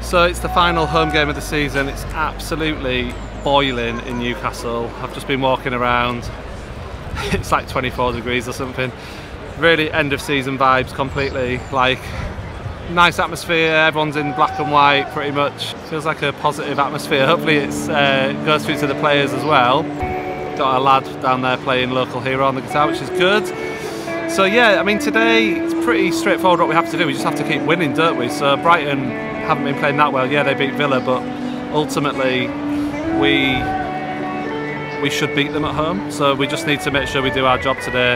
So it's the final home game of the season. It's absolutely boiling in Newcastle. I've just been walking around. It's like 24 degrees or something. Really end of season vibes completely. Like, nice atmosphere, everyone's in black and white pretty much. Feels like a positive atmosphere. Hopefully it goes through to the players as well. Got a lad down there playing local hero on the guitar, which is good. So yeah, I mean, today it's pretty straightforward what we have to do. We just have to keep winning, don't we? So Brighton haven't been playing that well. Yeah, they beat Villa, but ultimately we should beat them at home. So we just need to make sure we do our job today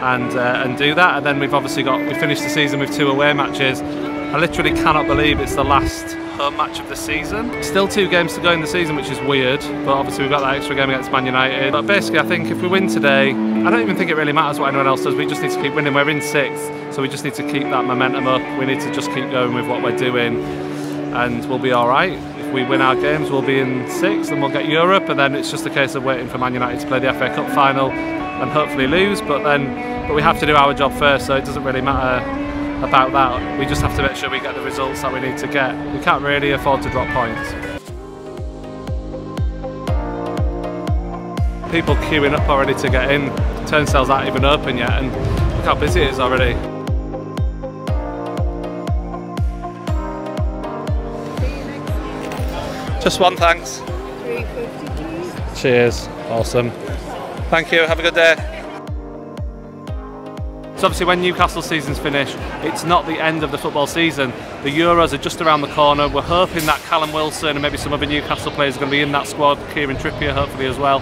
and do that. And then we finished the season with 2 away matches. I literally cannot believe it's the last home match of the season. Still 2 games to go in the season, which is weird, but obviously we've got that extra game against Man United. But basically I think if we win today, I don't even think it really matters what anyone else does. We just need to keep winning. We're in 6th, so we just need to keep that momentum up. We need to just keep going with what we're doing and we'll be alright. If we win our games, we'll be in 6th and we'll get Europe, and then it's just a case of waiting for Man United to play the FA Cup final and hopefully lose, but we have to do our job first, so it doesn't really matter about that. We just have to make sure we get the results that we need to get. We can't really afford to drop points. People queuing up already to get in. Turnstiles aren't even open yet, and look how busy it is already. Just one, thanks. 350, please. Cheers. Awesome. Thank you. Have a good day. So obviously when Newcastle's season's finished, it's not the end of the football season. The Euros are just around the corner. We're hoping that Callum Wilson and maybe some other Newcastle players are going to be in that squad, Kieran Trippier hopefully as well,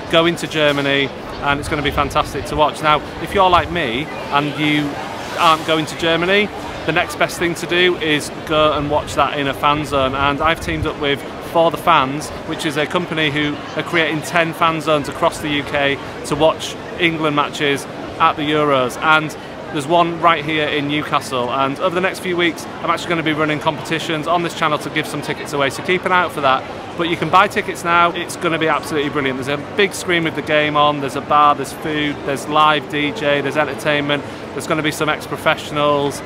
going to Germany, and it's going to be fantastic to watch. Now, if you're like me and you aren't going to Germany, the next best thing to do is go and watch that in a fan zone, and I've teamed up with For the Fans, which is a company who are creating 10 fan zones across the UK to watch England matches at the Euros, and there's one right here in Newcastle, and over the next few weeks I'm actually going to be running competitions on this channel to give some tickets away, so keep an eye out for that. But you can buy tickets now. It's going to be absolutely brilliant. There's a big screen with the game on, there's a bar, there's food, there's live DJ, there's entertainment, there's going to be some ex-professionals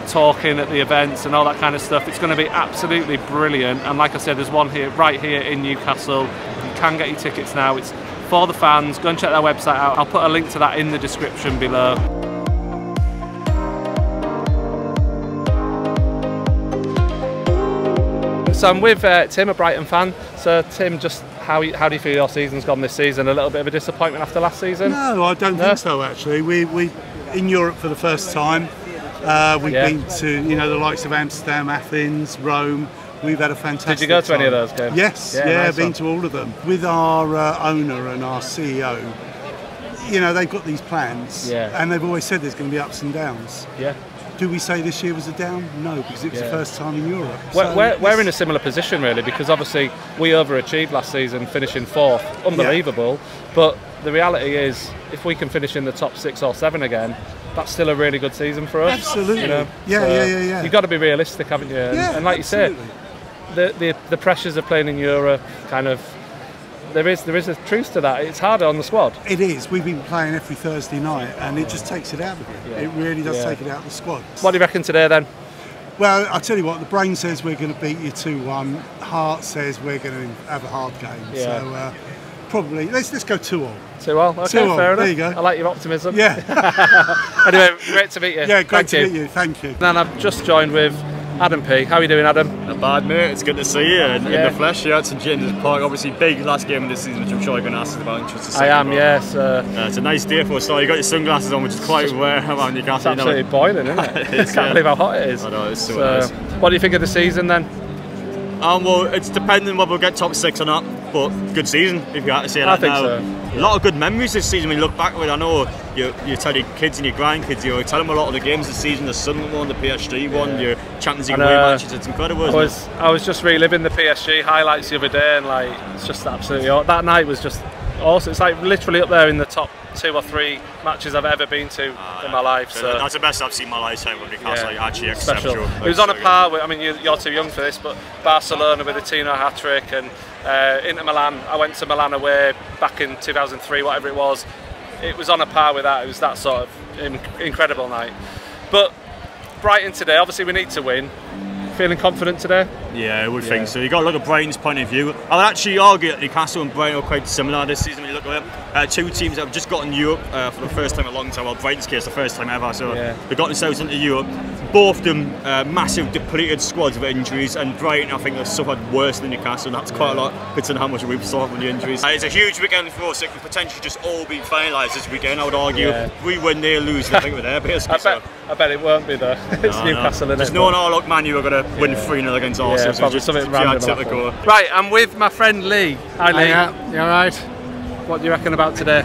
talking at the events and all that kind of stuff. It's going to be absolutely brilliant, and like I said, there's one here right here in Newcastle. You can get your tickets now. It's For the Fans. Go and check their website out. I'll put a link to that in the description below. So I'm with Tim, a Brighton fan. So Tim, just how do you feel your season's gone this season? A little bit of a disappointment after last season? No, I don't think so actually. We in Europe for the first time. We've been to the likes of Amsterdam, Athens, Rome. We've had a fantastic time. Did you go to any of those games? Yes, yeah, nice. Been to all of them. With our owner and our CEO, they've got these plans, and they've always said there's going to be ups and downs. Yeah. Do we say this year was a down? No, because it was the first time in Europe. We're in a similar position really, because obviously we overachieved last season, finishing 4th, unbelievable. But the reality is, if we can finish in the top 6 or 7 again, that's still a really good season for us. Absolutely. Yeah. You've got to be realistic, haven't you? And like absolutely. You say, the pressures of playing in Europe, kind of, there is a truth to that. It's harder on the squad. It is. We've been playing every Thursday night, and it just takes it out of you. It really does take it out of the squad. What do you reckon today then? Well, I'll tell you what, the brain says we're going to beat you 2-1. Heart says we're going to have a hard game. Yeah. So probably, let's go 2-2. 2-2, okay, 2-2. Fair enough. There you go. I like your optimism. Yeah. Anyway, great to meet you. Yeah, great to meet you. Thank you. And I've just joined with Adam P. How are you doing, Adam? Not bad, mate. It's good to see you in the flesh. You're out St James's Park. Obviously, big last game of this season, which I'm sure you're going to ask us about. I am, yes. It's a nice day for us. So you got your sunglasses on, which is quite rare around Newcastle. It's absolutely boiling, isn't it? I can't believe how hot it is. I know, it's so nice. What do you think of the season then? Well, it's depending whether we'll get top 6 or not, but good season, if you have to say that. I think now. So. A lot of good memories this season when you look back at it. I know you tell your kids and your grandkids, you tell them a lot of the games this season, the Sunderland one, the PSG one, your Champions League away matches. It's incredible, isn't it? I was just reliving the PSG highlights the other day, and it's just absolutely awesome. That night was just awesome. It's like literally up there in the top 2 or 3 matches I've ever been to in my life. So that's the best I've seen in my lifetime with Newcastle. Actually exceptional. It was on a par with, I mean, you're too young for this, but Barcelona with a Tino hat-trick, and Inter Milan. I went to Milan away back in 2003, whatever it was. It was on a par with that. It was that sort of incredible night. But Brighton today, obviously we need to win. Feeling confident today? Yeah, I would think so. You've got to look at Brighton's point of view. I would actually argue that Newcastle and Brighton are quite similar this season when you look at them. Two teams that have just gotten Europe for the first time in a long time. Well, Brighton's case, the first time ever. So they've got themselves into Europe. Both of them massive depleted squads with injuries, and Brighton, I think, have suffered worse than Newcastle, and that's quite a lot, considering how much we've suffered with the injuries. It's a huge weekend for us. It could potentially just all be finalised this weekend, I would argue. We win, they lose, I think we're there, basically. I bet it won't be though. It's Newcastle, isn't it? Just knowing, oh look, Man U are going to win 3-0 against Arsenal. Probably just something random. Right, I'm with my friend Lee. Hi Lee. You alright? What do you reckon about today?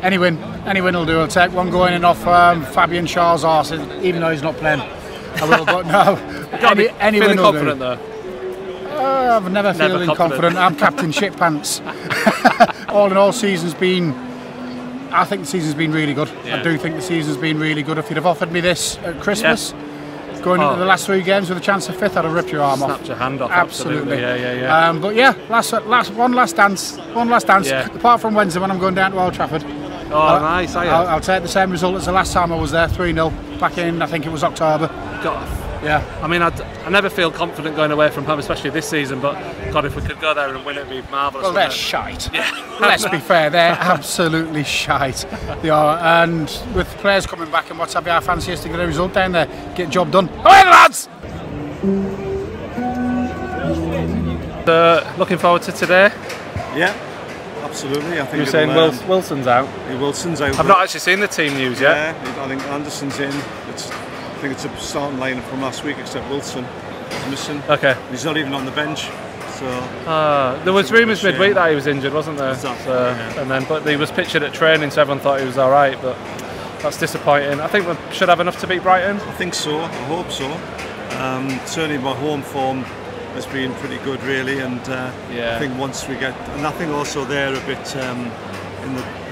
Any win will do. I'll take one going in off Fabian Schär's arse, even though he's not playing. I will, but no. Any win will confident do. Though? I've never feeling confident. I'm captain shit pants. All in all, I think the season's been really good. I do think the season's been really good. If you'd have offered me this at Christmas, going into the last 3 games with a chance of 5th, I'd have ripped your arm off. Snapped your hand off. Absolutely. Yeah. But yeah, one last dance. Apart from Wednesday when I'm going down to Old Trafford. Oh, nice. I'll take the same result as the last time I was there, 3-0, back in, I think it was October. Yeah. I mean, I never feel confident going away from home, especially this season, but God, if we could go there and win, it'd be marvellous. Well, they're shite. Yeah. Let's be fair, they're absolutely shite. They are. And with players coming back and what have you, I fancy us to get a result down there, get the job done. Away, lads! Looking forward to today? Yeah, absolutely. I think you're saying Wilson's out? Wilson's out. I've not actually seen the team news yet. Yeah, I think Anderson's in. I think it's a starting lineup from last week, except Wilson is missing. Okay. He's not even on the bench. So there was rumours midweek that he was injured, wasn't there? Exactly, but he was pictured at training, so everyone thought he was all right. But that's disappointing. I think we should have enough to beat Brighton. I think so. I hope so. Certainly, my home form has been pretty good, really, and I think once we get, and I think also they're a bit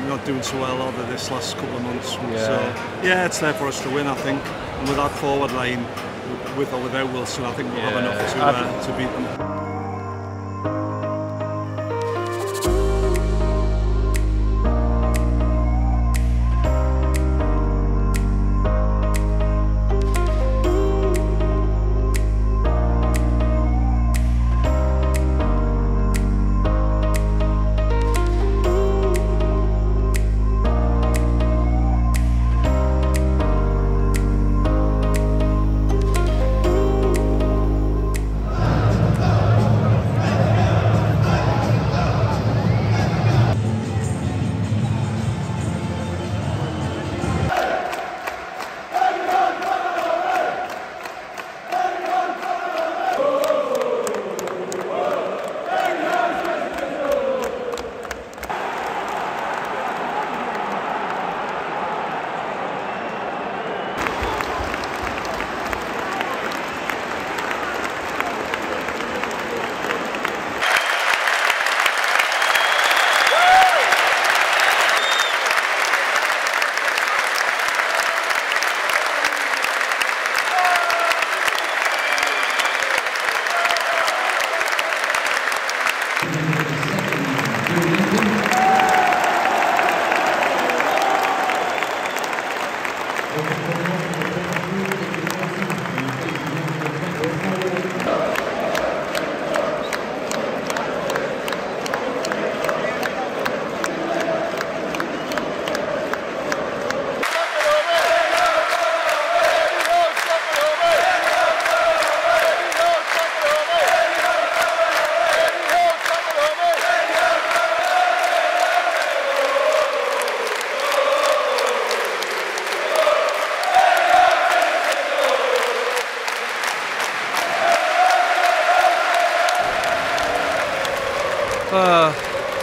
not doing so well over this last couple of months. So it's there for us to win, I think. And with that forward line, with or without Wilson, I think we'll have enough to beat them.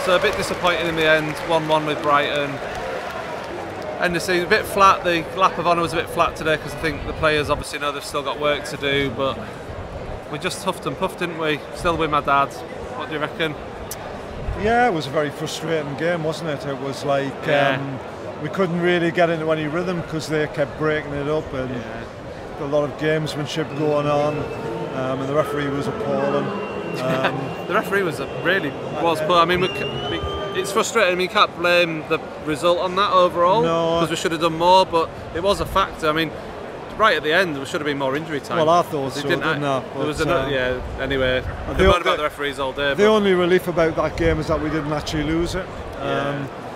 So a bit disappointing in the end, 1-1 with Brighton. And the season a bit flat. The lap of honour was a bit flat today because I think the players obviously know they've still got work to do, but we just huffed and puffed, didn't we? Still with my dad. What do you reckon? Yeah, it was a very frustrating game, wasn't it? It was like we couldn't really get into any rhythm because they kept breaking it up, and a lot of gamesmanship going on, and the referee was appalling. The referee was but I mean, it's frustrating. I mean, you can't blame the result on that overall because we should have done more, but it was a factor. I mean, right at the end, there should have been more injury time. Well, I thought so, didn't I? There was another, anyway, I've been about the referees all day. The only relief about that game is that we didn't actually lose it.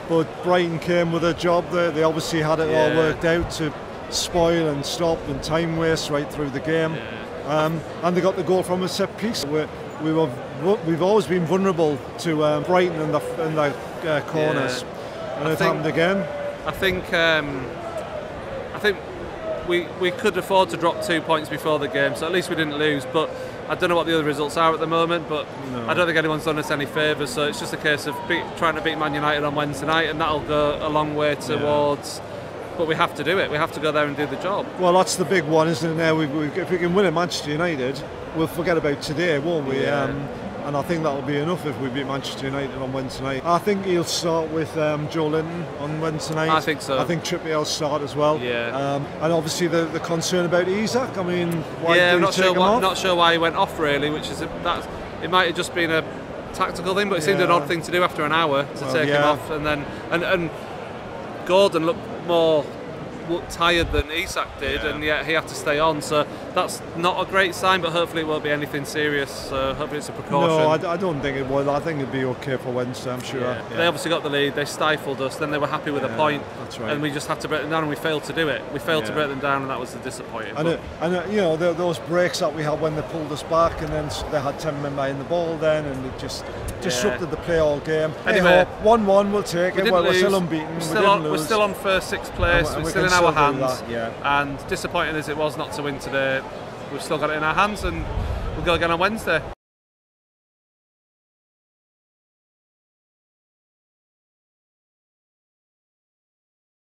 But Brighton came with a job there. They obviously had it all worked out to spoil and stop and time waste right through the game. And they got the goal from a set piece. We've always been vulnerable to Brighton in the corners, and it happened again. I think we could afford to drop 2 points before the game, so at least we didn't lose. But I don't know what the other results are at the moment, but I don't think anyone's done us any favours. So it's just a case of trying to beat Man United on Wednesday night, and that'll go a long way towards. But we have to do it. We have to go there and do the job. Well, that's the big one, isn't it? Now, if we can win at Manchester United, we'll forget about today, won't we? And I think that'll be enough if we beat Manchester United on Wednesday night. I think he'll start with Joe Linton on Wednesday night. I think so. I think Trippier will start as well. And obviously the concern about Isak. I mean, why did he take him off? Not sure why he went off really. Which is it might have just been a tactical thing, but it seemed an odd thing to do after an hour to take him off, and then and Gordon looked tired than Isak did, and yet he had to stay on, so that's not a great sign, but hopefully it won't be anything serious, so hopefully it's a precaution. No, I don't think it will. I think it'd be okay for Wednesday, I'm sure. They obviously got the lead, they stifled us, then they were happy with a point, that's right. And we just had to break them down, and we failed to do it. We failed to break them down, and that was the disappointing. And you know, those breaks that we had when they pulled us back, and then they had 10 men behind the ball then, and it just disrupted the play all game. Anyway, 1-1, we'll take it. We're still unbeaten. We're still on first, sixth place, we're still in our hands. And disappointing as it was not to win today, we've still got it in our hands, and we'll go again on Wednesday.